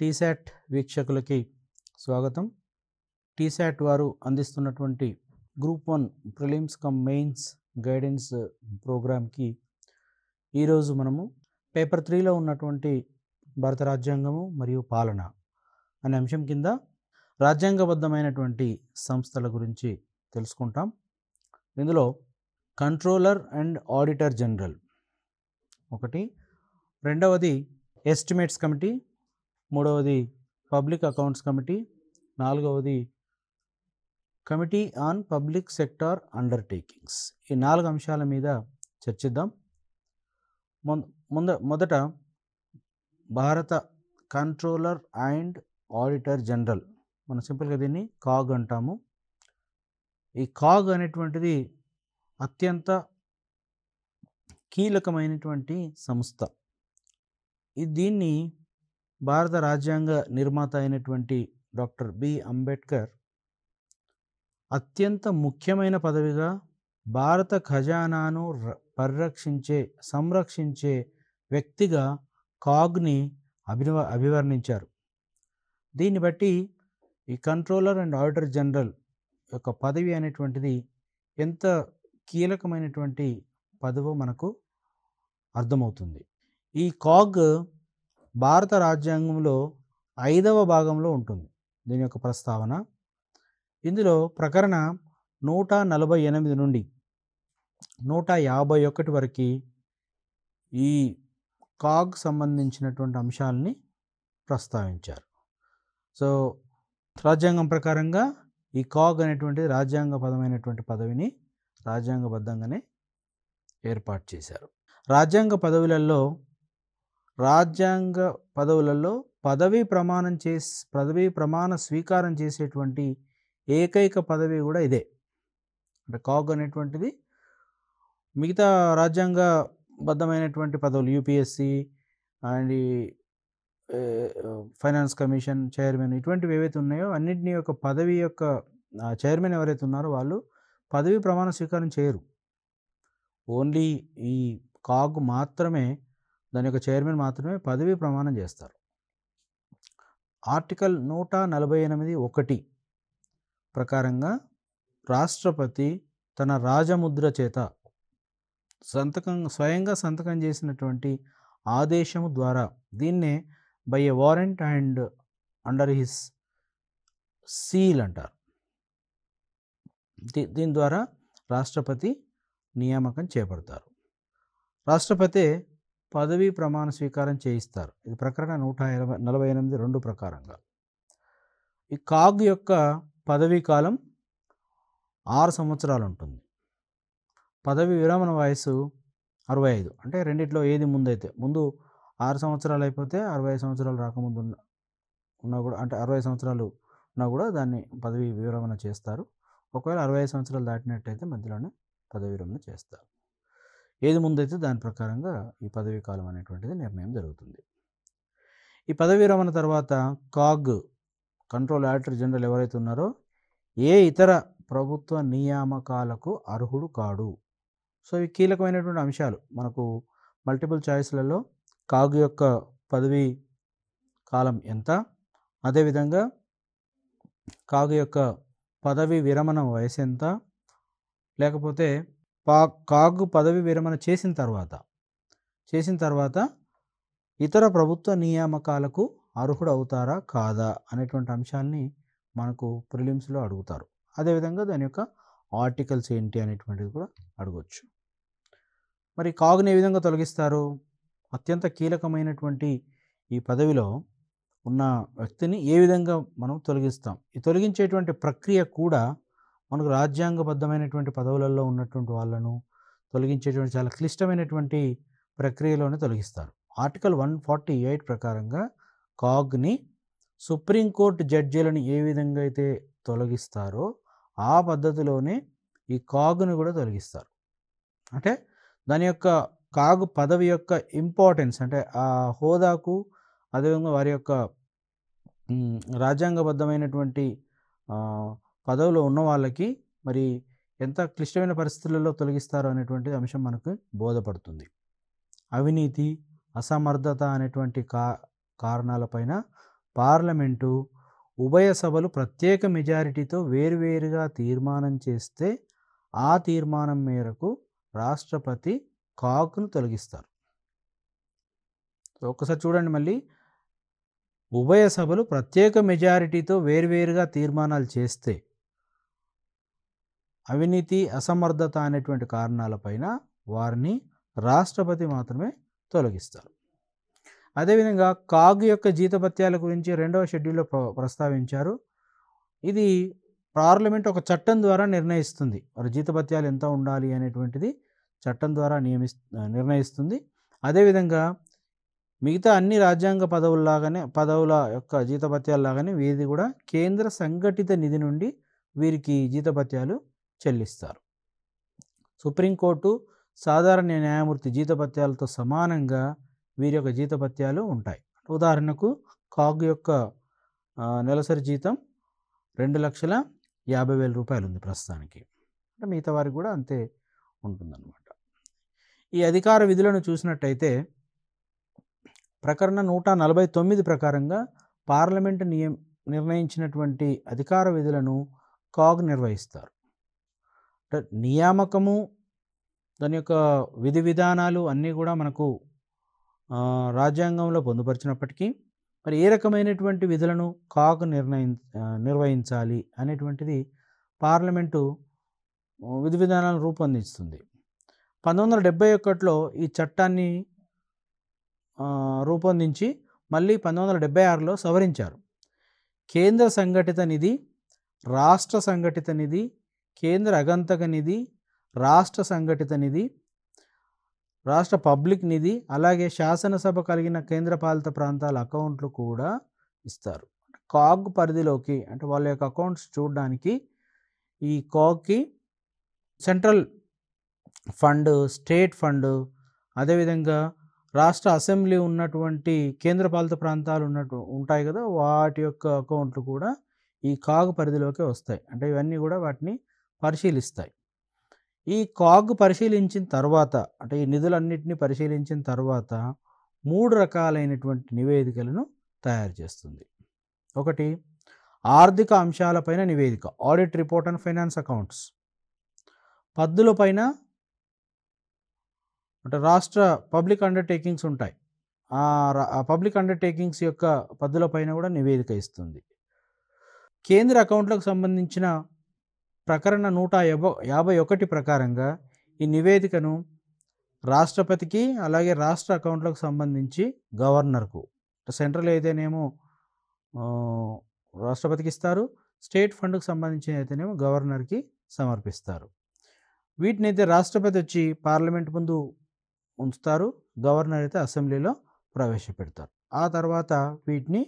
టీశాట్ వీక్షకులకి స్వాగతం. టీశాట్ వారు అందిస్తున్నటువంటి group 1 prelims come mains guidance ప్రోగ్రామ్కి ఈరోజు మనము పేపర్ 3లో ఉన్నటువంటి భారత రాజ్యాంగము మరియు పాలన అనే అంశం కింద రాజ్యాంగబద్ధమైనటువంటి సంస్థల గురించి తెలుసుకుంటాం. ఇందులో కంట్రోలర్ అండ్ ఆడిటర్ జనరల్ ఒకటి, రెండవది ఎస్టిమేట్స్ కమిటీ, మూడవది పబ్లిక్ అకౌంట్స్ కమిటీ, నాలుగవది committee on public sector undertakings. ఈ 4 అంశాల మీద చర్చిద్దాం. మొదట భారత కంట్రోలర్ అండ్ ఆడిటర్ జనరల్, మనం సింపుల్గా దీన్ని కాగ్ అంటాము. ఈ కాగ్ అనేటువంటిది అత్యంత కీలకమైనటువంటి సంస్థ. దీన్ని భారత రాజ్యాంగ నిర్మాత అయినటువంటి డాక్టర్ బి అంబేద్కర్ అత్యంత ముఖ్యమైన పదవిగా భారత ఖజానాను సంరక్షించే వ్యక్తిగా కాగ్ని అభివర్ణించారు. దీన్ని బట్టి ఈ కంట్రోలర్ అండ్ ఆడిటర్ జనరల్ యొక్క పదవి అనేటువంటిది ఎంత కీలకమైనటువంటి పదవో మనకు అర్థమవుతుంది. ఈ కాగ్ భారత రాజ్యాంగంలో 5వ భాగంలో ఉంటుంది దీని యొక్క ప్రస్తావన. ఇందులో ప్రకరణ 148 నుండి 151 వరకు ఈ కాగ్ సంబంధించినటువంటి అంశాలని ప్రస్తావించారు. సో రాజ్యాంగం ప్రకారంగా ఈ కాగ్ అనేటువంటిది రాజ్యాంగపదమైనటువంటి పదవిని రాజ్యాంగబద్ధంగానే ఏర్పాటు చేశారు. రాజ్యాంగ పదవులలో పదవీ ప్రమాణ స్వీకారం చేసేటువంటి ఏకైక పదవి కూడా ఇదే. అంటే కాగ్ అనేటువంటిది మిగతా రాజ్యాంగబద్ధమైనటువంటి పదవులు UPSC and finance commission chairman ఇటువంటివి ఏవైతే ఉన్నాయో అన్నింటినీ యొక్క పదవి యొక్క చైర్మన్ ఎవరైతే ఉన్నారో వాళ్ళు పదవీ ప్రమాణ స్వీకారం చేయరు. ఓన్లీ ఈ కాగ్ మాత్రమే, దాని యొక్క చైర్మన్ మాత్రమే పదవీ ప్రమాణం చేస్తారు. ఆర్టికల్ 148(1) ప్రకారంగా రాష్ట్రపతి తన రాజముద్ర చేత స్వయంగా సంతకం చేసినటువంటి ఆదేశము ద్వారా, దీన్నే by a warrant and under his seal అంటారు. దీని ద్వారా రాష్ట్రపతి నియామకం చేపడతారు. రాష్ట్రపతి పదవీ ప్రమాణ స్వీకారం చేయిస్తారు. ఇది ప్రకరణ 148(2) ప్రకారంగా. ఈ కాగ్ యొక్క పదవీ కాలం 6 సంవత్సరాలు ఉంటుంది. పదవి విరమణ వయసు 65. అంటే రెండిట్లో ఏది ముందు 6 సంవత్సరాలు అయిపోతే 65 సంవత్సరాలు రాకముందు ఉన్నా కూడా, అంటే 60 సంవత్సరాలు ఉన్నా కూడా దాన్ని పదవి విరమణ చేస్తారు. ఒకవేళ 65 సంవత్సరాలు దాటినట్టయితే మధ్యలోనే పదవి విరమణ చేస్తారు. ఏది ముందైతే దాని ప్రకారంగా ఈ పదవీ కాలం అనేటువంటిది నిర్ణయం జరుగుతుంది. ఈ పదవీ విరమణ తర్వాత కాగ్ కంట్రోల్ ఆడిటర్ జనరల్ ఎవరైతే ఉన్నారో ఏ ఇతర ప్రభుత్వ నియామకాలకు అర్హుడు కాడు. సో ఇవి కీలకమైనటువంటి అంశాలు. మనకు మల్టిపుల్ చాయిస్లలో కాగ్ యొక్క పదవీ కాలం ఎంత, అదేవిధంగా కాగ్ యొక్క పదవీ విరమణ వయసు ఎంత, లేకపోతే కాగ్ పదవి విరమణ చేసిన తర్వాత ఇతర ప్రభుత్వ నియామకాలకు అర్హుడు అవుతారా కాదా అనేటువంటి అంశాన్ని మనకు ప్రిలిమ్స్లో అడుగుతారు. అదేవిధంగా దాని యొక్క ఆర్టికల్స్ ఏంటి అనేటువంటిది కూడా అడగవచ్చు. మరి కాగ్ని ఏ విధంగా తొలగిస్తారు? అత్యంత కీలకమైనటువంటి ఈ పదవిలో ఉన్న వ్యక్తిని ఏ విధంగా మనం తొలగిస్తాం? ఈ తొలగించేటువంటి ప్రక్రియ కూడా మనకు రాజ్యాంగబద్ధమైనటువంటి పదవులలో ఉన్నటువంటి వాళ్ళను తొలగించేటువంటి చాలా క్లిష్టమైనటువంటి ప్రక్రియలోనే తొలగిస్తారు. ఆర్టికల్ 148 ప్రకారంగా కాగ్ని సుప్రీంకోర్టు జడ్జీలను ఏ విధంగా అయితే తొలగిస్తారో ఆ పద్ధతిలోనే ఈ కాగ్ని కూడా తొలగిస్తారు. అంటే దాని యొక్క కాగ్ పదవి యొక్క ఇంపార్టెన్స్, అంటే ఆ హోదాకు, అదేవిధంగా వారి యొక్క రాజ్యాంగబద్ధమైనటువంటి పదవిలో ఉన్న వాళ్ళకి మరి ఎంత క్లిష్టమైన పరిస్థితులలో తొలగిస్తారో అనేటువంటి అంశం మనకు బోధపడుతుంది. అవినీతి, అసమర్థత అనేటువంటి కారణాలపైన పార్లమెంటు ఉభయ సభలు ప్రత్యేక మెజారిటీతో వేరువేరుగా తీర్మానం చేస్తే ఆ తీర్మానం మేరకు రాష్ట్రపతి కాగ్ను తొలగిస్తారు. ఒక్కసారి చూడండి మళ్ళీ. ఉభయ సభలు ప్రత్యేక మెజారిటీతో వేరువేరుగా తీర్మానాలు చేస్తే అవినీతి, అసమర్థత అనేటువంటి కారణాలపైన వారిని రాష్ట్రపతి మాత్రమే తొలగిస్తారు. అదేవిధంగా కాగ్ యొక్క జీతభత్యాల గురించి 2వ షెడ్యూల్లో ప్రస్తావించారు. ఇది పార్లమెంట్ ఒక చట్టం ద్వారా నిర్ణయిస్తుంది. వారి జీతభత్యాలు ఎంత ఉండాలి అనేటువంటిది చట్టం ద్వారా నిర్ణయిస్తుంది. అదేవిధంగా మిగతా అన్ని రాజ్యాంగ పదవుల యొక్క జీతభత్యాలలాగానే వీరిది కూడా కేంద్ర సంఘటిత నిధి నుండి వీరికి జీతభత్యాలు చెల్లిస్తారు. సుప్రీంకోర్టు సాధారణ న్యాయమూర్తి జీతభత్యాలతో సమానంగా వీరి యొక్క జీతభత్యాలు ఉంటాయి. ఉదాహరణకు కాగ్ యొక్క నెలసరి జీతం 2,50,000 రూపాయలు ఉంది ప్రస్తుతానికి. అంటే మిగతా వారికి కూడా అంతే ఉంటుందన్నమాట. ఈ అధికార విధులను చూసినట్టయితే ప్రకరణ 149 ప్రకారంగా పార్లమెంటు నిర్ణయించినటువంటి అధికార విధులను కాగ్ నిర్వహిస్తారు. అంటే నియామకము, దాని యొక్క విధి విధానాలు అన్నీ కూడా మనకు రాజ్యాంగంలో పొందుపరిచినప్పటికీ మరి ఏ రకమైనటువంటి విధులను కాగ్ నిర్వహించాలి అనేటువంటిది పార్లమెంటు విధి విధానాలను రూపొందిస్తుంది. 1971లో ఈ చట్టాన్ని రూపొందించి మళ్ళీ 1976లో సవరించారు. కేంద్ర సంఘటిత నిధి, రాష్ట్ర సంఘటిత నిధి, కేంద్ర అగంతక నిధి, రాష్ట్ర సంఘటిత నిధి, రాష్ట్ర పబ్లిక్ నిధి, అలాగే శాసనసభ కలిగిన కేంద్రపాలిత ప్రాంతాల అకౌంట్లు కూడా ఇస్తారు. కాగ్ పరిధిలోకి అంటే వాళ్ళ యొక్క అకౌంట్స్ చూడడానికి ఈ కాగ్కి సెంట్రల్ ఫండ్, స్టేట్ ఫండ్, అదేవిధంగా రాష్ట్ర అసెంబ్లీ ఉన్నటువంటి కేంద్రపాలిత ప్రాంతాలు ఉంటాయి కదా, వాటి యొక్క అకౌంట్లు కూడా ఈ కాగ్ పరిధిలోకి వస్తాయి. అంటే ఇవన్నీ కూడా వాటిని పరిశీలిస్తాయి. ఈ కాగ్ పరిశీలించిన తర్వాత, అంటే ఈ నిధులన్నింటినీ పరిశీలించిన తర్వాత 3 రకాలైనటువంటి నివేదికలను తయారు చేస్తుంది. ఒకటి ఆర్థిక అంశాలపైన నివేదిక, audit report and finance accounts. పద్దులపైన అంటే రాష్ట్ర పబ్లిక్ అండర్టేకింగ్స్ ఉంటాయి, ఆ పబ్లిక్ అండర్టేకింగ్స్ యొక్క పద్దులపైన కూడా నివేదిక ఇస్తుంది. కేంద్ర అకౌంట్లకు సంబంధించిన ప్రకరణ 151 ప్రకారంగా ఈ నివేదికను రాష్ట్రపతికి, అలాగే రాష్ట్ర అకౌంట్లకు సంబంధించి గవర్నర్కు, సెంట్రల్ అయితేనేమో రాష్ట్రపతికి ఇస్తారు, స్టేట్ ఫండ్కు సంబంధించిన అయితేనేమో గవర్నర్కి సమర్పిస్తారు. వీటిని అయితే రాష్ట్రపతి వచ్చి పార్లమెంట్ ముందు ఉంచుతారు, గవర్నర్ అయితే అసెంబ్లీలో ప్రవేశపెడతారు. ఆ తర్వాత వీటిని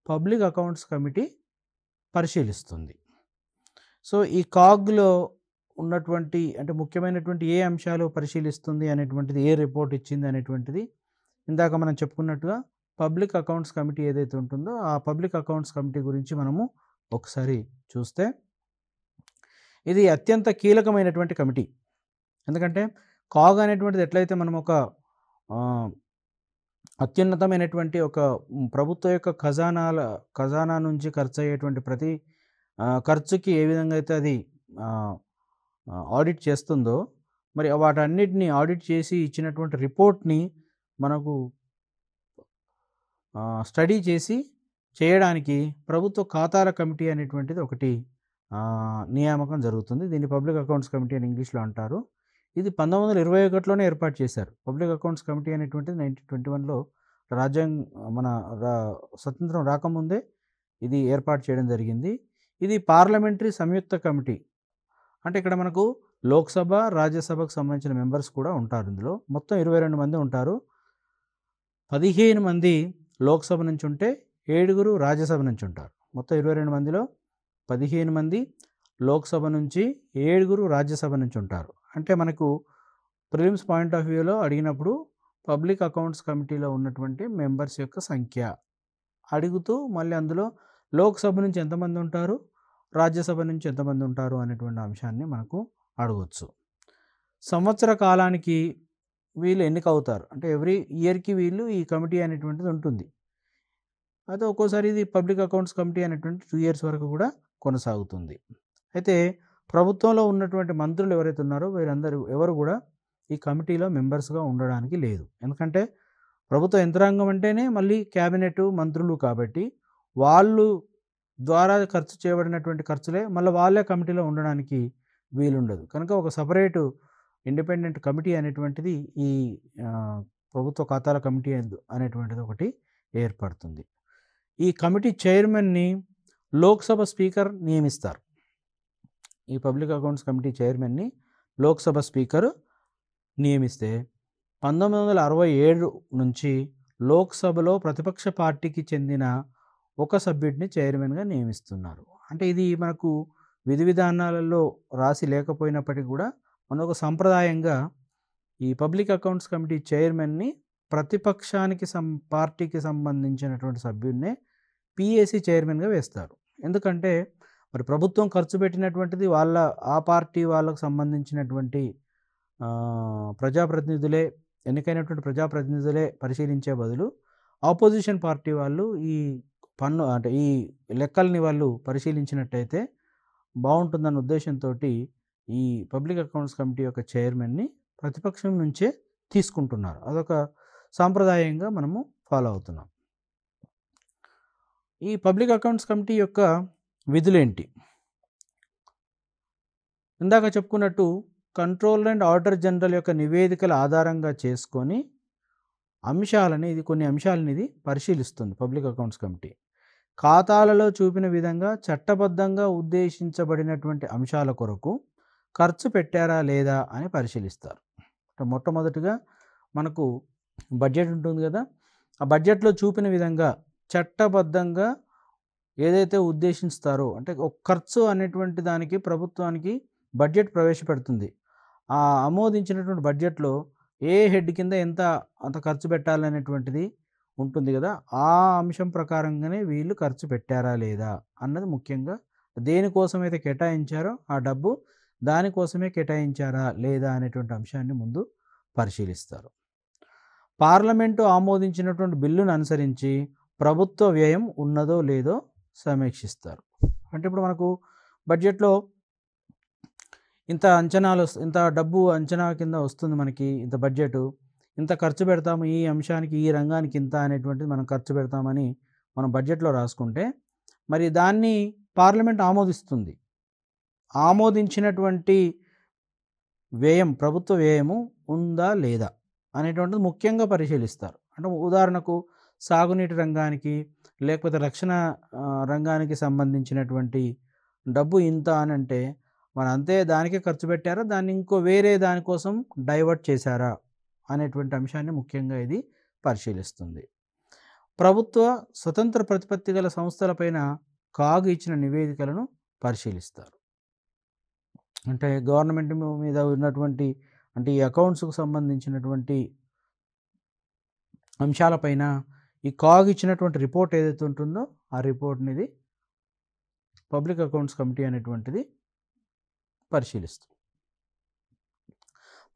పబ్లిక్ అకౌంట్స్ కమిటీ పరిశీలిస్తుంది. సో ఈ కాగ్లో ఉన్నటువంటి అంటే ముఖ్యమైనటువంటి ఏ అంశాలు పరిశీలిస్తుంది అనేటువంటిది, ఏ రిపోర్ట్ ఇచ్చింది అనేటువంటిది ఇందాక మనం చెప్పుకున్నట్టుగా పబ్లిక్ అకౌంట్స్ కమిటీ ఏదైతే ఉంటుందో ఆ పబ్లిక్ అకౌంట్స్ కమిటీ గురించి మనము ఒకసారి చూస్తే ఇది అత్యంత కీలకమైనటువంటి కమిటీ. ఎందుకంటే కాగ్ అనేటువంటిది ఎట్లయితే మనం ఒక అత్యున్నతమైనటువంటి ఒక ప్రభుత్వ యొక్క ఖజానా నుంచి ఖర్చు అయ్యేటువంటి ప్రతి ఖర్చుకి ఏ విధంగా అయితే అది ఆడిట్ చేస్తుందో, మరి వాటన్నిటిని ఆడిట్ చేసి ఇచ్చినటువంటి రిపోర్ట్ని మనకు స్టడీ చేసి చేయడానికి ప్రభుత్వ ఖాతాల కమిటీ అనేటువంటిది ఒకటి నియామకం జరుగుతుంది. దీన్ని పబ్లిక్ అకౌంట్స్ కమిటీ అని ఇంగ్లీష్లో అంటారు. ఇది 1921లోనే ఏర్పాటు చేశారు. పబ్లిక్ అకౌంట్స్ కమిటీ అనేటువంటిది 1921లో మన స్వతంత్రం రాకముందే ఇది ఏర్పాటు చేయడం జరిగింది. ఇది పార్లమెంటరీ సంయుక్త కమిటీ. అంటే ఇక్కడ మనకు లోక్సభ, రాజ్యసభకు సంబంధించిన మెంబర్స్ కూడా ఉంటారు. ఇందులో మొత్తం 22 మంది ఉంటారు. 15 మంది లోక్సభ నుంచి ఉంటే 7 రాజ్యసభ నుంచి ఉంటారు. మొత్తం 22 మందిలో 15 మంది లోక్సభ నుంచి, 7 రాజ్యసభ నుంచి ఉంటారు. అంటే మనకు ప్రిలిమ్స్ పాయింట్ ఆఫ్ వ్యూలో అడిగినప్పుడు పబ్లిక్ అకౌంట్స్ కమిటీలో ఉన్నటువంటి మెంబర్స్ యొక్క సంఖ్య అడుగుతూ మళ్ళీ అందులో లోక్సభ నుంచి ఎంతమంది ఉంటారు, రాజ్యసభ నుంచి ఎంతమంది ఉంటారు అనేటువంటి అంశాన్ని మనకు అడగవచ్చు. సంవత్సర కాలానికి వీళ్ళు ఎన్నిక అవుతారు. అంటే ఎవ్రీ ఇయర్కి వీళ్ళు ఈ కమిటీ అనేటువంటిది ఉంటుంది. అయితే ఒక్కోసారి ఇది పబ్లిక్ అకౌంట్స్ కమిటీ అనేటువంటి 2 ఇయర్స్ వరకు కూడా కొనసాగుతుంది. అయితే ప్రభుత్వంలో ఉన్నటువంటి మంత్రులు ఎవరైతే ఉన్నారో వీరందరూ ఎవరు కూడా ఈ కమిటీలో మెంబర్స్‌గా ఉండడానికి లేదు. ఎందుకంటే ప్రభుత్వ యంత్రాంగం అంటేనే మళ్ళీ క్యాబినెట్, మంత్రులు కాబట్టి వాళ్ళు ద్వారా ఖర్చు చేయబడినటువంటి ఖర్చులే మళ్ళీ వాళ్ళే కమిటీలో ఉండడానికి వీలుండదు. కనుక ఒక సెపరేటు ఇండిపెండెంట్ కమిటీ అనేటువంటిది ఈ ప్రభుత్వ ఖాతాల కమిటీ అనేటువంటిది ఒకటి ఏర్పడుతుంది. ఈ కమిటీ చైర్మన్ని లోక్సభ స్పీకర్ నియమిస్తారు. ఈ పబ్లిక్ అకౌంట్స్ కమిటీ చైర్మన్ని లోక్సభ స్పీకర్ నియమిస్తే 1967 నుంచి లోక్సభలో ప్రతిపక్ష పార్టీకి చెందిన ఒక సభ్యుడిని చైర్మన్గా నియమిస్తున్నారు. అంటే ఇది మనకు విధి విధానాలలో రాసి లేకపోయినప్పటికీ కూడా మన ఒక సంప్రదాయంగా ఈ పబ్లిక్ అకౌంట్స్ కమిటీ చైర్మన్ని ప్రతిపక్షానికి పార్టీకి సంబంధించినటువంటి సభ్యున్నే పిఏసి చైర్మన్గా వేస్తారు. ఎందుకంటే మరి ప్రభుత్వం ఖర్చు పెట్టినటువంటిది ఆ పార్టీ వాళ్ళకు సంబంధించినటువంటి ప్రజాప్రతినిధులే, ఎన్నికైనటువంటి ప్రజాప్రతినిధులే పరిశీలించే బదులు ఆపోజిషన్ పార్టీ వాళ్ళు ఈ అంటే ఈ లెక్కల్ని వాళ్ళు పరిశీలించినట్టయితే బాగుంటుందన్న ఉద్దేశంతో ఈ పబ్లిక్ అకౌంట్స్ కమిటీ యొక్క చైర్మన్ని ప్రతిపక్షం నుంచే తీసుకుంటున్నారు. అదొక సాంప్రదాయంగా మనము ఫాలో అవుతున్నాం. ఈ పబ్లిక్ అకౌంట్స్ కమిటీ యొక్క విధులేంటి? ఇందాక చెప్పుకున్నట్టు కంట్రోలర్ అండ్ ఆడిటర్ జనరల్ యొక్క నివేదికల ఆధారంగా చేసుకొని కొన్ని అంశాలని ఇది పరిశీలిస్తుంది. పబ్లిక్ అకౌంట్స్ కమిటీ ఖాతాలలో చూపిన విధంగా చట్టబద్ధంగా ఉద్దేశించబడినటువంటి అంశాల కొరకు ఖర్చు పెట్టారా లేదా అని పరిశీలిస్తారు. మొట్టమొదటిగా మనకు బడ్జెట్ ఉంటుంది కదా, ఆ బడ్జెట్లో చూపిన విధంగా చట్టబద్ధంగా ఏదైతే ఉద్దేశిస్తారో, అంటే ఒక ఖర్చు అనేటువంటి దానికి ప్రభుత్వానికి బడ్జెట్ ప్రవేశపెడుతుంది. ఆ ఆమోదించినటువంటి బడ్జెట్లో ఏ హెడ్ కింద అంత ఖర్చు పెట్టాలనేటువంటిది ఉంటుంది కదా, ఆ అంశం ప్రకారంగానే వీళ్ళు ఖర్చు పెట్టారా లేదా అన్నది ముఖ్యంగా దేనికోసమైతే కేటాయించారో ఆ డబ్బు దానికోసమే కేటాయించారా లేదా అనేటువంటి అంశాన్ని ముందు పరిశీలిస్తారు. పార్లమెంటు ఆమోదించినటువంటి బిల్లును అనుసరించి ప్రభుత్వ వ్యయం ఉన్నదో లేదో సమీక్షిస్తారు. అంటే ఇప్పుడు మనకు బడ్జెట్లో ఇంత డబ్బు అంచనా కింద వస్తుంది, మనకి ఇంత బడ్జెట్, ఇంత ఖర్చు పెడతాము, ఈ అంశానికి ఈ రంగానికి ఇంత అనేటువంటిది మనం ఖర్చు పెడతామని మనం బడ్జెట్లో రాసుకుంటే మరి దాన్ని పార్లమెంట్ ఆమోదిస్తుంది. ఆమోదించినటువంటి వ్యయం, ప్రభుత్వ వ్యయము ఉందా లేదా అనేటువంటిది ముఖ్యంగా పరిశీలిస్తారు. అంటే ఉదాహరణకు సాగునీటి రంగానికి లేకపోతే రక్షణ రంగానికి సంబంధించినటువంటి డబ్బు ఇంత అని అంటే మరి అంతే దానికే ఖర్చు పెట్టారా, దాన్ని ఇంకో వేరే దానికోసం డైవర్ట్ చేశారా అనేటువంటి అంశాన్ని ముఖ్యంగా ఇది పరిశీలిస్తుంది. ప్రభుత్వ స్వతంత్ర ప్రతిపత్తి గల సంస్థలపైన కాగ్ ఇచ్చిన నివేదికలను పరిశీలిస్తారు. అంటే గవర్నమెంట్ మీద ఉన్నటువంటి అంటే ఈ అకౌంట్స్కు సంబంధించినటువంటి అంశాలపైన ఈ కాగ్ ఇచ్చినటువంటి రిపోర్ట్ ఏదైతే ఉంటుందో ఆ రిపోర్ట్ని ఇది పబ్లిక్ అకౌంట్స్ కమిటీ అనేటువంటిది పరిశీలిస్తుంది.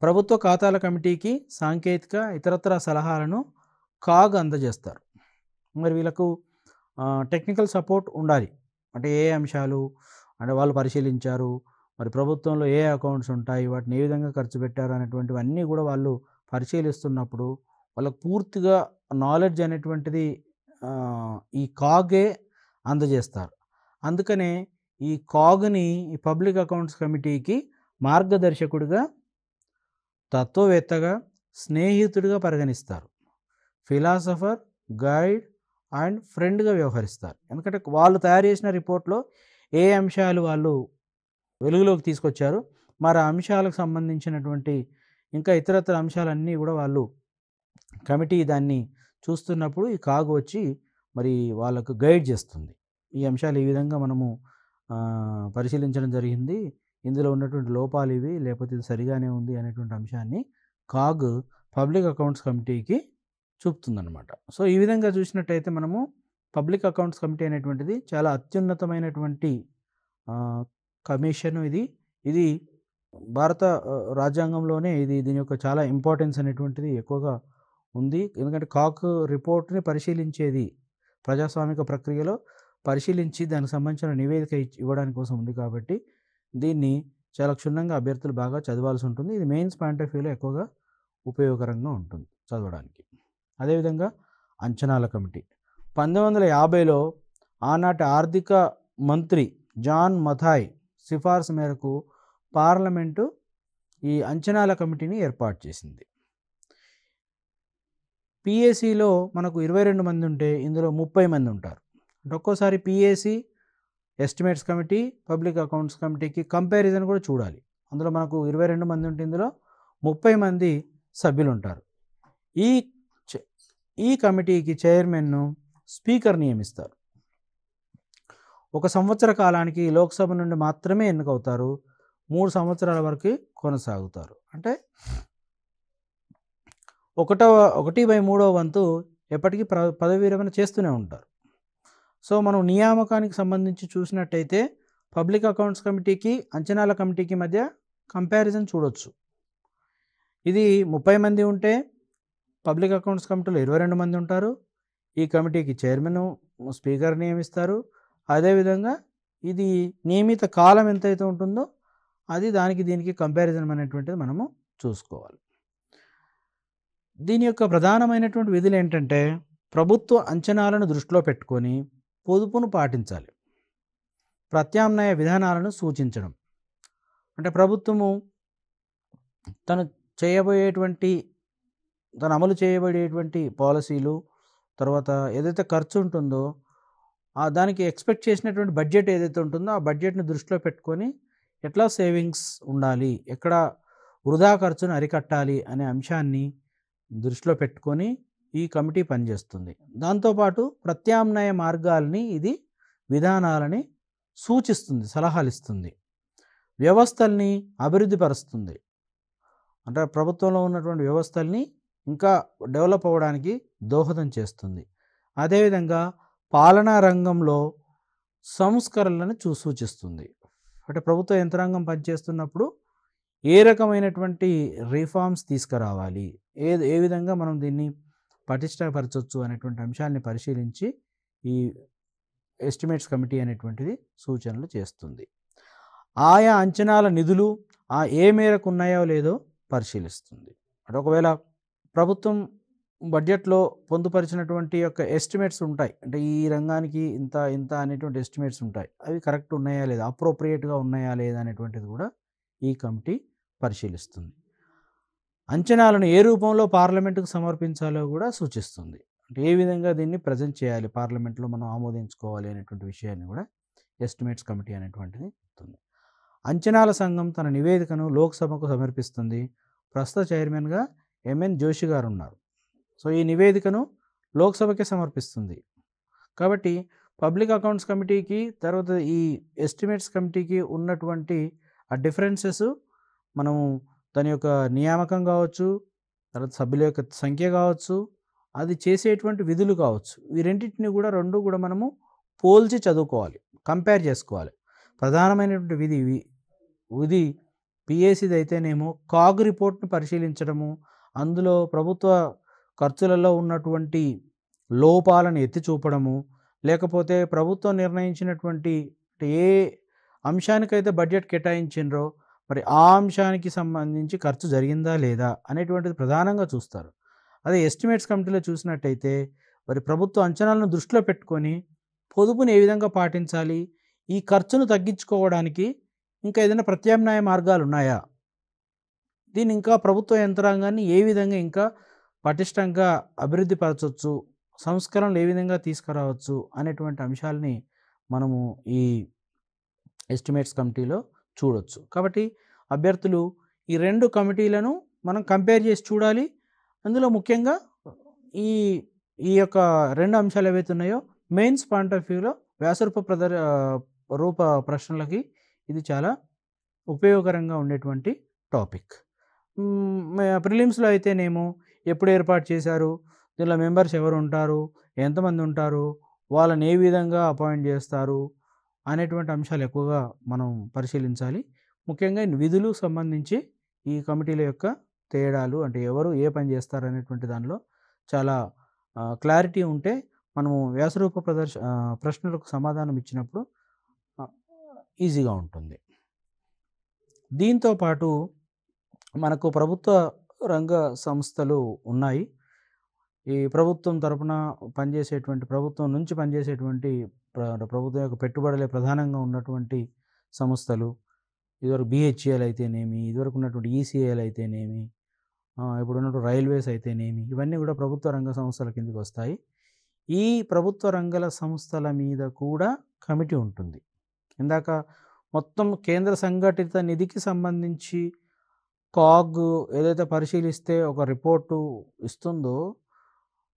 ప్రభుత్వ ఖాతాల కమిటీకి సాంకేతిక ఇతరత్ర సలహాలను కాగ్ అందజేస్తారు. మరి వీళ్ళకు టెక్నికల్ సపోర్ట్ ఉండాలి. అంటే ఏ అంశాలు అంటే వాళ్ళు పరిశీలించారు, మరి ప్రభుత్వంలో ఏ అకౌంట్స్ ఉంటాయి, వాటిని ఏ విధంగా ఖర్చు పెట్టారు అనేటువంటివన్నీ కూడా వాళ్ళు పరిశీలిస్తున్నప్పుడు వాళ్ళకు పూర్తిగా నాలెడ్జ్ అనేటువంటిది ఈ కాగే అందజేస్తారు. అందుకనే ఈ కాగ్ని ఈ పబ్లిక్ అకౌంట్స్ కమిటీకి మార్గదర్శకుడిగా, తత్వవేత్తగా, స్నేహితుడిగా పరిగణిస్తారు. ఫిలాసఫర్, గైడ్ అండ్ ఫ్రెండ్గా వ్యవహరిస్తారు. ఎందుకంటే వాళ్ళు తయారు చేసిన రిపోర్ట్లో ఏ అంశాలు వాళ్ళు వెలుగులోకి తీసుకొచ్చారు, మరి ఆ అంశాలకు సంబంధించినటువంటి ఇంకా ఇతరత్ర అంశాలన్నీ కూడా వాళ్ళు కమిటీ దాన్ని చూస్తున్నప్పుడు ఈ కాగు వచ్చి మరి వాళ్ళకు గైడ్ చేస్తుంది. ఈ అంశాలు ఈ విధంగా మనము పరిశీలించడం జరిగింది, ఇందులో ఉన్నటువంటి లోపాలు ఇవి, లేకపోతే ఇది సరిగానే ఉంది అనేటువంటి అంశాన్ని కాగ్ పబ్లిక్ అకౌంట్స్ కమిటీకి చూపుతుందన్నమాట. సో ఈ విధంగా చూసినట్టయితే మనము పబ్లిక్ అకౌంట్స్ కమిటీ అనేటువంటిది చాలా అత్యున్నతమైనటువంటి కమిషన్. ఇది భారత రాజ్యాంగంలోనే దీని యొక్క చాలా ఇంపార్టెన్స్ అనేటువంటిది ఎక్కువగా ఉంది. ఎందుకంటే కాగ్ రిపోర్ట్ని పరిశీలించేది ప్రజాస్వామిక ప్రక్రియలో పరిశీలించి దానికి సంబంధించిన నివేదిక ఇవ్వడానికి కోసం ఉంది కాబట్టి దీన్ని చాలా క్షుణ్ణంగా అభ్యర్థులు బాగా చదవాల్సి ఉంటుంది. ఇది మెయిన్స్ పాయింట్ ఆఫ్ వ్యూలో ఎక్కువగా ఉపయోగకరంగా ఉంటుంది చదవడానికి. అదేవిధంగా అంచనాల కమిటీ 1950లో ఆనాటి ఆర్థిక మంత్రి జాన్ మథాయ్ సిఫార్సు మేరకు పార్లమెంటు ఈ అంచనాల కమిటీని ఏర్పాటు చేసింది. పిఏసీలో మనకు 22 మంది ఉంటే ఇందులో 30 మంది ఉంటారు. అంటే ఒక్కోసారి PAC, estimates committee, public accounts కమిటీకి కంపారిజన్ కూడా చూడాలి. అందులో మనకు 22 మంది ఉంటే ఇందులో 30 మంది సభ్యులు ఉంటారు. ఈ కమిటీకి చైర్మన్ను స్పీకర్ నియమిస్తారు. 1 సంవత్సర కాలానికి లోక్సభ నుండి మాత్రమే ఎన్నికవుతారు. 3 సంవత్సరాల వరకు కొనసాగుతారు. అంటే 1/3 వంతు ఎప్పటికీ పదవీ విరమణ చేస్తూనే ఉంటారు. సో మనం నియామకానికి సంబంధించి చూసినట్టయితే పబ్లిక్ అకౌంట్స్ కమిటీకి, అంచనాల కమిటీకి మధ్య కంపారిజన్ చూడొచ్చు. ఇది 30 మంది ఉంటే పబ్లిక్ అకౌంట్స్ కమిటీలో 22 మంది ఉంటారు. ఈ కమిటీకి చైర్మన్, స్పీకర్ నియమిస్తారు. అదేవిధంగా ఇది నియమిత కాలం ఎంతైతే ఉంటుందో అది దానికి దీనికి కంపారిజన్ అనేటువంటిది మనము చూసుకోవాలి. దీని యొక్క ప్రధానమైనటువంటి విధులు ఏంటంటే ప్రభుత్వ అంచనాలను దృష్టిలో పెట్టుకొని పొదుపును పాటించాలి, ప్రత్యామ్నాయ విధానాలను సూచించడం. అంటే ప్రభుత్వము తను అమలు చేయబడేటువంటి పాలసీలు, తర్వాత ఏదైతే ఖర్చు ఉంటుందో దానికి ఎక్స్పెక్ట్ చేసినటువంటి బడ్జెట్ ఏదైతే ఉంటుందో ఆ బడ్జెట్ని దృష్టిలో పెట్టుకొని ఎట్లా సేవింగ్స్ ఉండాలి, ఎక్కడ వృధా ఖర్చును అరికట్టాలి అనే అంశాన్ని దృష్టిలో పెట్టుకొని ఈ కమిటీ పనిచేస్తుంది. దాంతోపాటు ప్రత్యామ్నాయ మార్గాల్ని, ఇది విధానాలని సూచిస్తుంది, సలహాలు ఇస్తుంది, వ్యవస్థల్ని అభివృద్ధి పరుస్తుంది. అంటే ప్రభుత్వంలో ఉన్నటువంటి వ్యవస్థల్ని ఇంకా డెవలప్ అవ్వడానికి దోహదం చేస్తుంది. అదేవిధంగా పాలనా రంగంలో సంస్కరణలను సూచిస్తుంది. అంటే ప్రభుత్వ యంత్రాంగం పనిచేస్తున్నప్పుడు ఏ రకమైనటువంటి రిఫార్మ్స్ తీసుకురావాలి, ఏ విధంగా మనం దీన్ని పటిష్టపరచవచ్చు అనేటువంటి అంశాన్ని పరిశీలించి ఈ ఎస్టిమేట్స్ కమిటీ అనేటువంటిది సూచనలు చేస్తుంది. ఆయా అంచనాల నిధులు ఏ మేరకు ఉన్నాయో లేదో పరిశీలిస్తుంది. అంటే ఒకవేళ ప్రభుత్వం బడ్జెట్లో పొందుపరిచినటువంటి యొక్క ఎస్టిమేట్స్ ఉంటాయి, అంటే ఈ రంగానికి ఇంత అనేటువంటి ఎస్టిమేట్స్ ఉంటాయి, అవి కరెక్ట్ ఉన్నాయా లేదా, అప్రోప్రియేట్గా ఉన్నాయా లేదా అనేటువంటిది కూడా ఈ కమిటీ పరిశీలిస్తుంది. అంచనాలను ఏ రూపంలో పార్లమెంటుకు సమర్పించాలో కూడా సూచిస్తుంది. అంటే ఏ విధంగా దీన్ని ప్రజెంట్ చేయాలి, పార్లమెంట్లో మనం ఆమోదించుకోవాలి అనేటువంటి విషయాన్ని కూడా ఎస్టిమేట్స్ కమిటీ అనేటువంటిది ఉంటుంది. అంచనాల సంఘం తన నివేదికను లోక్సభకు సమర్పిస్తుంది. ప్రస్తుత చైర్మన్గా ఎంఎన్ జోషి గారు ఉన్నారు. సో ఈ నివేదికను లోక్సభకే సమర్పిస్తుంది. కాబట్టి పబ్లిక్ అకౌంట్స్ కమిటీకి, తర్వాత ఈ ఎస్టిమేట్స్ కమిటీకి ఉన్నటువంటి ఆ డిఫరెన్సెస్ మనము దాని యొక్క నియామకం కావచ్చు, తర్వాత సభ్యుల యొక్క సంఖ్య కావచ్చు, అది చేసేటువంటి విధులు కావచ్చు, ఈ రెండింటిని కూడా మనము పోల్చి చదువుకోవాలి, కంపేర్ చేసుకోవాలి. ప్రధానమైనటువంటి విధి పిఏసీది అయితేనేమో కాగ్ రిపోర్ట్ను పరిశీలించడము, అందులో ప్రభుత్వ ఖర్చులలో ఉన్నటువంటి లోపాలను ఎత్తి చూపడము, లేకపోతే ప్రభుత్వం నిర్ణయించినటువంటి ఏ అంశానికైతే బడ్జెట్ కేటాయించిండ్రో మరి ఆ అంశానికి సంబంధించి ఖర్చు జరిగిందా లేదా అనేటువంటిది ప్రధానంగా చూస్తారు. అదే ఎస్టిమేట్స్ కమిటీలో చూసినట్టయితే మరి ప్రభుత్వ అంచనాలను దృష్టిలో పెట్టుకొని పొదుపుని ఏ విధంగా పాటించాలి, ఈ ఖర్చును తగ్గించుకోవడానికి ఇంకా ఏదైనా ప్రత్యామ్నాయ మార్గాలు ఉన్నాయా, దీన్ని ఇంకా ప్రభుత్వ యంత్రాంగాన్ని ఏ విధంగా ఇంకా పటిష్టంగా అభివృద్ధి పరచవచ్చు, సంస్కరణలు ఏ విధంగా తీసుకురావచ్చు అనేటువంటి అంశాలని మనము ఈ ఎస్టిమేట్స్ కమిటీలో చూడొచ్చు. కాబట్టి అభ్యర్థులు ఈ 2 కమిటీలను మనం కంపేర్ చేసి చూడాలి. అందులో ముఖ్యంగా ఈ యొక్క 2 అంశాలు ఏవైతే ఉన్నాయో మెయిన్స్ పాయింట్ ఆఫ్ వ్యూలో రూప ప్రశ్నలకి ఇది చాలా ఉపయోగకరంగా ఉండేటువంటి టాపిక్. ప్రిలిమ్స్లో అయితేనేమో ఎప్పుడు ఏర్పాటు చేశారు, దీనిలో మెంబర్స్ ఎవరు ఉంటారు, ఎంతమంది ఉంటారు, వాళ్ళని ఏ విధంగా అపాయింట్ చేస్తారు అనేటువంటి అంశాలు ఎక్కువగా మనం పరిశీలించాలి. ముఖ్యంగా విధులు సంబంధించి ఈ కమిటీల యొక్క తేడాలు, అంటే ఎవరు ఏ పని చేస్తారు అనేటువంటి దానిలో చాలా క్లారిటీ ఉంటే మనము వ్యాసరూప ప్రశ్నలకు సమాధానం ఇచ్చినప్పుడు ఈజీగా ఉంటుంది. దీంతో పాటు మనకు ప్రభుత్వ రంగ సంస్థలు ఉన్నాయి. ఈ ప్రభుత్వం తరపున పనిచేసేటువంటి, ప్రభుత్వం నుంచి పనిచేసేటువంటి ప్రభుత్వం యొక్క పెట్టుబడులే ప్రధానంగా ఉన్నటువంటి సంస్థలు, ఇదివరకు బిహెచ్ఏల్ అయితేనేమి, ఇదివరకు ఉన్నటువంటి ఈసీఏల్ అయితేనేమి, ఇప్పుడు ఉన్నటువంటి రైల్వేస్ అయితేనేమి, ఇవన్నీ కూడా ప్రభుత్వ రంగ సంస్థల కిందకి వస్తాయి. ఈ ప్రభుత్వ రంగాల సంస్థల మీద కూడా కమిటీ ఉంటుంది. ఇందాక మొత్తం కేంద్ర సంఘటిత నిధికి సంబంధించి కాగ్ ఏదైతే పరిశీలిస్తే ఒక రిపోర్టు ఇస్తుందో,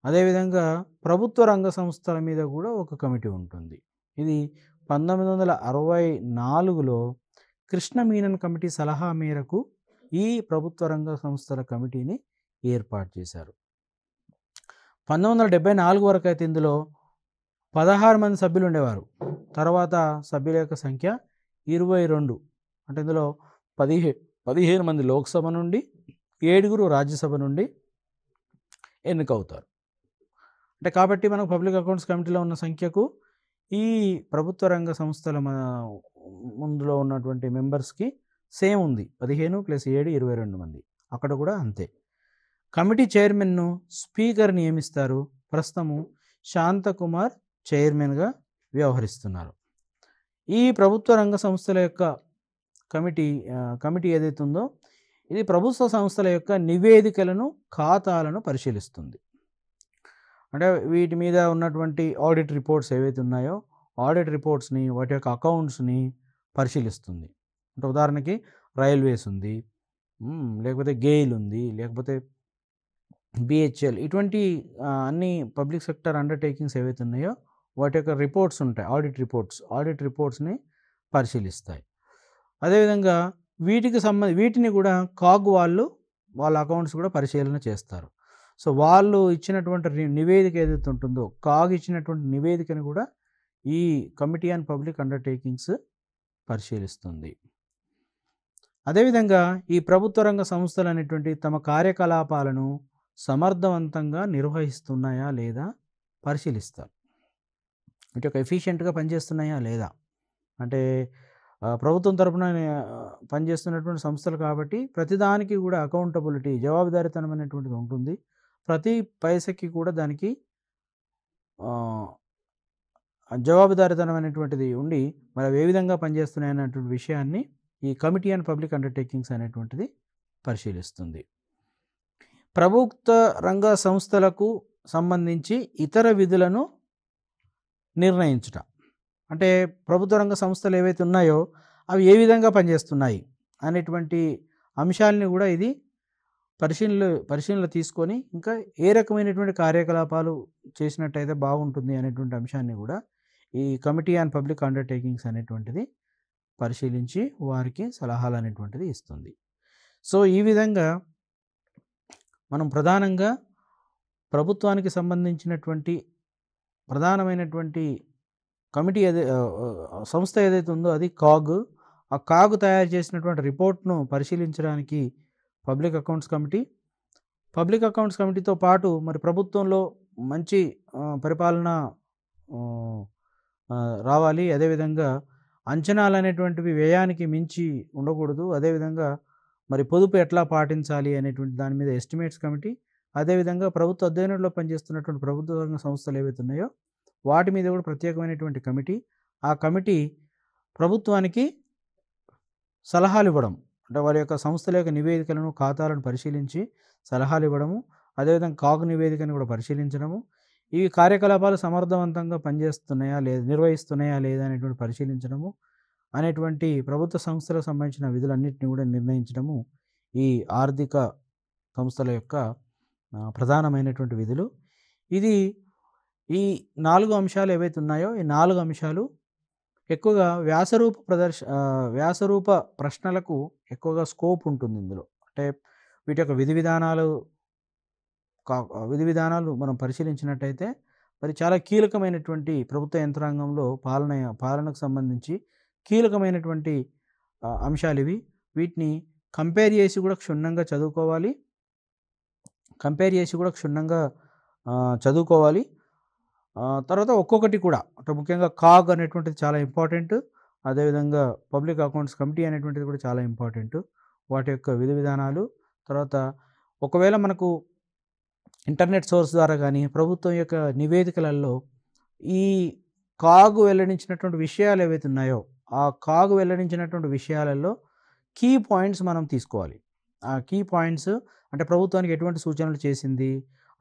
అదేవిధంగా ప్రభుత్వ రంగ సంస్థల మీద కూడా ఒక కమిటీ ఉంటుంది. ఇది 1964లో కృష్ణ మీనన్ కమిటీ సలహా మేరకు ఈ ప్రభుత్వ రంగ సంస్థల కమిటీని ఏర్పాటు చేశారు. 1974 వరకు అయితే ఇందులో 16 మంది సభ్యులు ఉండేవారు. తర్వాత సభ్యుల యొక్క సంఖ్య 22. అంటే ఇందులో 15 మంది లోక్సభ నుండి, 7 రాజ్యసభ నుండి ఎన్నికవుతారు. అంటే కాబట్టి మనకు పబ్లిక్ అకౌంట్స్ కమిటీలో ఉన్న సంఖ్యకు ఈ ప్రభుత్వ రంగ సంస్థల ముందులో ఉన్నటువంటి మెంబర్స్కి సేమ్ ఉంది. 15 + 7 22 మంది. అక్కడ కూడా అంతే. కమిటీ చైర్మన్ను స్పీకర్ నియమిస్తారు. ప్రస్తుతము శాంతకుమార్ చైర్మన్గా వ్యవహరిస్తున్నారు. ఈ ప్రభుత్వ రంగ సంస్థల యొక్క కమిటీ ఏదైతే ఉందో, ఇది ప్రభుత్వ సంస్థల యొక్క నివేదికలను, ఖాతాలను పరిశీలిస్తుంది. అంటే వీటి మీద ఉన్నటువంటి ఆడిట్ రిపోర్ట్స్ ఏవైతే ఉన్నాయో, ఆడిట్ రిపోర్ట్స్ని, వాటి యొక్క అకౌంట్స్ని పరిశీలిస్తుంది. అంటే ఉదాహరణకి రైల్వేస్ ఉంది, లేకపోతే గెయిల్ ఉంది, లేకపోతే బిహెచ్ఎల్, ఇటువంటి అన్ని పబ్లిక్ సెక్టర్ అండర్టేకింగ్స్ ఏవైతే ఉన్నాయో వాటి యొక్క రిపోర్ట్స్ ఉంటాయి, ఆడిట్ రిపోర్ట్స్ని పరిశీలిస్తాయి. అదేవిధంగా వీటిని కూడా కాగ్ వాళ్ళ అకౌంట్స్ కూడా పరిశీలన చేస్తారు. సో వాళ్ళు ఇచ్చినటువంటి నివేదిక ఏదైతే ఉంటుందో, కాగ్ ఇచ్చినటువంటి నివేదికను కూడా ఈ కమిటీ ఆన్ పబ్లిక్ అండర్టేకింగ్స్ పరిశీలిస్తుంది. అదేవిధంగా ఈ ప్రభుత్వ రంగ సంస్థలు అనేటువంటి తమ కార్యకలాపాలను సమర్థవంతంగా నిర్వహిస్తున్నాయా లేదా పరిశీలిస్తారు. ఇటు ఒక ఎఫిషియెంట్గా పనిచేస్తున్నాయా లేదా. అంటే ప్రభుత్వం తరపున పనిచేస్తున్నటువంటి సంస్థలు కాబట్టి ప్రతిదానికి కూడా అకౌంటబిలిటీ, జవాబుదారీతనం అనేటువంటిది ఉంటుంది. ప్రతి పైసకి కూడా దానికి జవాబుదారీతనం అనేటువంటిది ఉండి మరి అవి ఏ విధంగా పనిచేస్తున్నాయి అనేటువంటి విషయాన్ని ఈ కమిటీ ఆన్ పబ్లిక్ అండర్టేకింగ్స్ అనేటువంటిది పరిశీలిస్తుంది. ప్రభుత్వ రంగ సంస్థలకు సంబంధించి ఇతర విధులను నిర్ణయించుట, అంటే ప్రభుత్వ రంగ సంస్థలు ఏవైతే ఉన్నాయో అవి ఏ విధంగా పనిచేస్తున్నాయి అనేటువంటి అంశాలని కూడా ఇది పరిశీలనలో తీసుకొని, ఇంకా ఏ రకమైనటువంటి కార్యకలాపాలు చేసినట్టయితే బాగుంటుంది అనేటువంటి అంశాన్ని కూడా ఈ కమిటీ ఆన్ పబ్లిక్ అండర్టేకింగ్స్ అనేటువంటిది పరిశీలించి వారికి సలహాలు అనేటువంటిది ఇస్తుంది. సో ఈ విధంగా మనం ప్రధానంగా ప్రభుత్వానికి సంబంధించినటువంటి ప్రధానమైనటువంటి కమిటీ సంస్థ ఏదైతే ఉందో అది కాగ్. ఆ కాగ్ తయారు చేసినటువంటి రిపోర్ట్ను పరిశీలించడానికి పబ్లిక్ అకౌంట్స్ కమిటీతో పాటు మరి ప్రభుత్వంలో మంచి పరిపాలన రావాలి, అదేవిధంగా అంచనాలు అనేటువంటివి వ్యయానికి మించి ఉండకూడదు, అదేవిధంగా మరి పొదుపు ఎట్లా పాటించాలి అనేటువంటి దాని మీద ఎస్టిమేట్స్ కమిటీ, అదేవిధంగా ప్రభుత్వ అధ్యయనంలో పనిచేస్తున్నటువంటి ప్రభుత్వ రంగ సంస్థలు ఏవైతే ఉన్నాయో వాటి మీద కూడా ప్రత్యేకమైనటువంటి కమిటీ. ఆ కమిటీ ప్రభుత్వానికి సలహాలు ఇవ్వడం, అంటే వారి యొక్క సంస్థల యొక్క నివేదికలను, ఖాతాలను పరిశీలించి సలహాలు ఇవ్వడము, అదేవిధంగా కాగ్ నివేదికను కూడా పరిశీలించడము, ఈ కార్యకలాపాలు సమర్థవంతంగా పనిచేస్తున్నాయా లేదా, నిర్వహిస్తున్నాయా లేదా అనేటువంటి పరిశీలించడము అనేటువంటి ప్రభుత్వ సంస్థలకు సంబంధించిన విధులన్నింటినీ కూడా నిర్ణయించడము ఈ ఆర్థిక సంస్థల యొక్క ప్రధానమైనటువంటి విధులు. ఇది ఈ 4 అంశాలు ఏవైతే ఉన్నాయో ఈ 4 అంశాలు ఎక్కువగా వ్యాసరూప ప్రశ్నలకు ఎక్కువగా స్కోప్ ఉంటుంది ఇందులో. అంటే వీటి యొక్క విధి విధానాలు మనం పరిశీలించినట్టయితే మరి చాలా కీలకమైనటువంటి ప్రభుత్వ యంత్రాంగంలో పాలనకు సంబంధించి కీలకమైనటువంటి అంశాలు ఇవి. వీటిని కంపేర్ చేసి కూడా క్షుణ్ణంగా చదువుకోవాలి. తర్వాత ఒక్కొక్కటి కూడా అంటే ముఖ్యంగా కాగ్ అనేటువంటిది చాలా ఇంపార్టెంట్. అదేవిధంగా పబ్లిక్ అకౌంట్స్ కమిటీ అనేటువంటిది కూడా చాలా ఇంపార్టెంట్. వాటి యొక్క విధి విధానాలు, తర్వాత ఒకవేళ మనకు ఇంటర్నెట్ సోర్స్ ద్వారా కానీ ప్రభుత్వం యొక్క నివేదికలలో ఈ కాగు వెల్లడించినటువంటి విషయాలు ఏవైతే ఉన్నాయో ఆ కాగు వెల్లడించినటువంటి విషయాలలో కీ పాయింట్స్ మనం తీసుకోవాలి. ఆ కీ పాయింట్స్ అంటే ప్రభుత్వానికి ఎటువంటి సూచనలు చేసింది,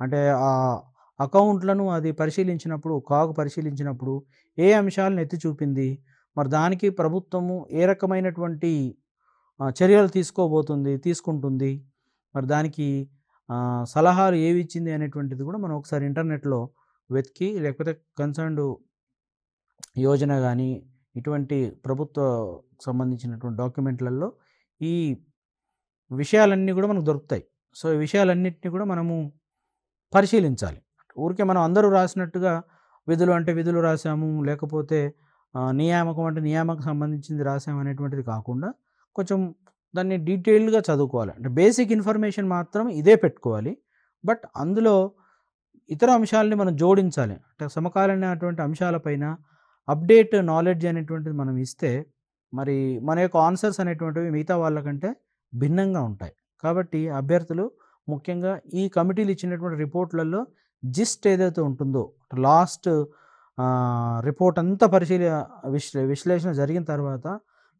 అంటే ఆ అకౌంట్లను అది పరిశీలించినప్పుడు కాగు పరిశీలించినప్పుడు ఏ అంశాలను ఎత్తి చూపింది, మరి దానికి ప్రభుత్వము ఏ రకమైనటువంటి చర్యలు తీసుకుంటుంది, మరి దానికి సలహాలు ఏవి ఇచ్చింది అనేటువంటిది కూడా మనం ఒకసారి ఇంటర్నెట్లో వెతికి లేకపోతే కన్సర్న్డ్ యోజన కానీ ఇటువంటి ప్రభుత్వ సంబంధించినటువంటి డాక్యుమెంట్లలో ఈ విషయాలన్నీ కూడా మనకు దొరుకుతాయి. సో ఈ విషయాలన్నింటినీ కూడా మనము పరిశీలించాలి. ఊరికే మనం అందరూ రాసినట్టుగా విధులు అంటే విధులు రాసాము, లేకపోతే నియామకం అంటే నియామకం సంబంధించింది రాసాము అనేటువంటిది కాకుండా కొంచెం దాన్ని డీటెయిల్డ్గా చదువుకోవాలి. అంటే బేసిక్ ఇన్ఫర్మేషన్ మాత్రం ఇదే పెట్టుకోవాలి. బట్ అందులో ఇతర అంశాలని మనం జోడించాలి. అంటే సమకాలీనటువంటి అంశాలపైన అప్డేట్ నాలెడ్జ్ అనేటువంటిది మనం ఇస్తే మరి మన యొక్క ఆన్సర్స్ అనేటువంటివి మిగతా వాళ్ళకంటే భిన్నంగా ఉంటాయి. కాబట్టి అభ్యర్థులు ముఖ్యంగా ఈ కమిటీలు ఇచ్చినటువంటి రిపోర్ట్లలో జిస్ట్ ఏదైతే ఉంటుందో లాస్ట్ రిపోర్ట్ అంతా విశ్లేషణ జరిగిన తర్వాత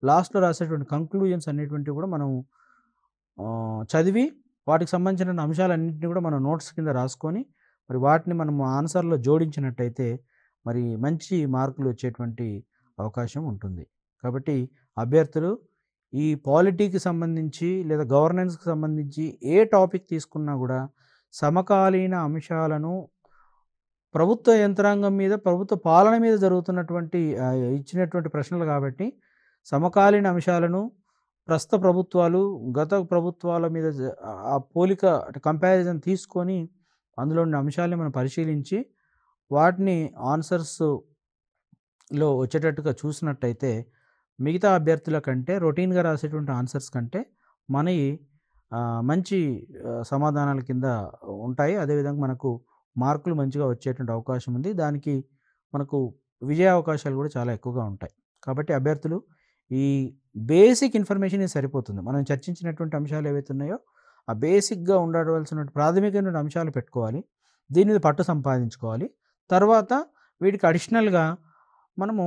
లాస్ట్లో రాసేటువంటి కంక్లూజన్స్ అనేటువంటివి కూడా మనం చదివి వాటికి సంబంధించిన అంశాలన్నింటినీ కూడా మనం నోట్స్ కింద రాసుకొని మరి వాటిని మనం ఆన్సర్లో జోడించినట్టయితే మరి మంచి మార్కులు వచ్చేటువంటి అవకాశం ఉంటుంది. కాబట్టి అభ్యర్థులు ఈ పాలిటీకి సంబంధించి లేదా గవర్నెన్స్కి సంబంధించి ఏ టాపిక్ తీసుకున్నా కూడా సమకాలీన అంశాలను ప్రభుత్వ యంత్రాంగం మీద ప్రభుత్వ పాలన మీద జరుగుతున్నటువంటి ఇచ్చినటువంటి ప్రశ్నలు కాబట్టి సమకాలీన అంశాలను ప్రస్తుత ప్రభుత్వాలు గత ప్రభుత్వాల మీద ఆ పోలిక కంపారిజన్ తీసుకొని అందులోని అంశాలని మనం పరిశీలించి వాటిని ఆన్సర్స్లో వచ్చేటట్టుగా చూసినట్టయితే మిగతా అభ్యర్థుల కంటే రొటీన్గా రాసేటువంటి ఆన్సర్స్ కంటే మనవి మంచి సమాధానాల కింద ఉంటాయి. అదేవిధంగా మనకు మార్కులు మంచిగా వచ్చేటువంటి అవకాశం ఉంది. దానికి మనకు విజయ అవకాశాలు కూడా చాలా ఎక్కువగా ఉంటాయి. కాబట్టి అభ్యర్థులు ఈ బేసిక్ ఇన్ఫర్మేషన్ ఇది సరిపోతుంది. మనం చర్చించినటువంటి అంశాలు ఏవైతే ఉన్నాయో ఆ బేసిక్గా ఉండవలసిన ప్రాథమికమైన అంశాలు పెట్టుకోవాలి. దీని మీద పట్టు సంపాదించుకోవాలి. తర్వాత వీటికి అడిషనల్గా మనము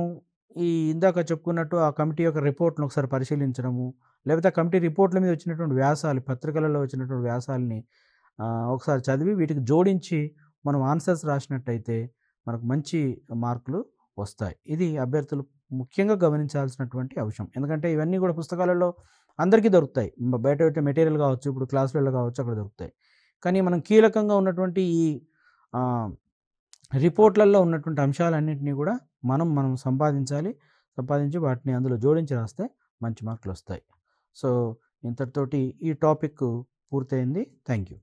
ఈ ఇందాక చెప్పుకున్నట్టు ఆ కమిటీ యొక్క రిపోర్ట్ను ఒకసారి పరిశీలించడము, లేకపోతే ఆ కమిటీ రిపోర్ట్ల మీద వచ్చినటువంటి వ్యాసాలు పత్రికలలో వచ్చినటువంటి వ్యాసాలని ఒకసారి చదివి వీటికి జోడించి మనం ఆన్సర్స్ రాసినట్టయితే మనకు మంచి మార్కులు వస్తాయి. ఇది అభ్యర్థులు ముఖ్యంగా గమనించాల్సినటువంటి అంశం. ఎందుకంటే ఇవన్నీ కూడా పుస్తకాలలో అందరికీ దొరుకుతాయి. బయట మెటీరియల్ కావచ్చు, ఇప్పుడు క్లాసులలో కావచ్చు, అక్కడ దొరుకుతాయి. కానీ మనం కీలకంగా ఉన్నటువంటి ఈ రిపోర్ట్లలో ఉన్నటువంటి అంశాలన్నింటినీ కూడా మనం సంపాదించి వాటిని అందులో జోడించి రాస్తే మంచి మార్కులు వస్తాయి. సో ఇంతటితోటి ఈ టాపిక్ పూర్తయింది. Thank you.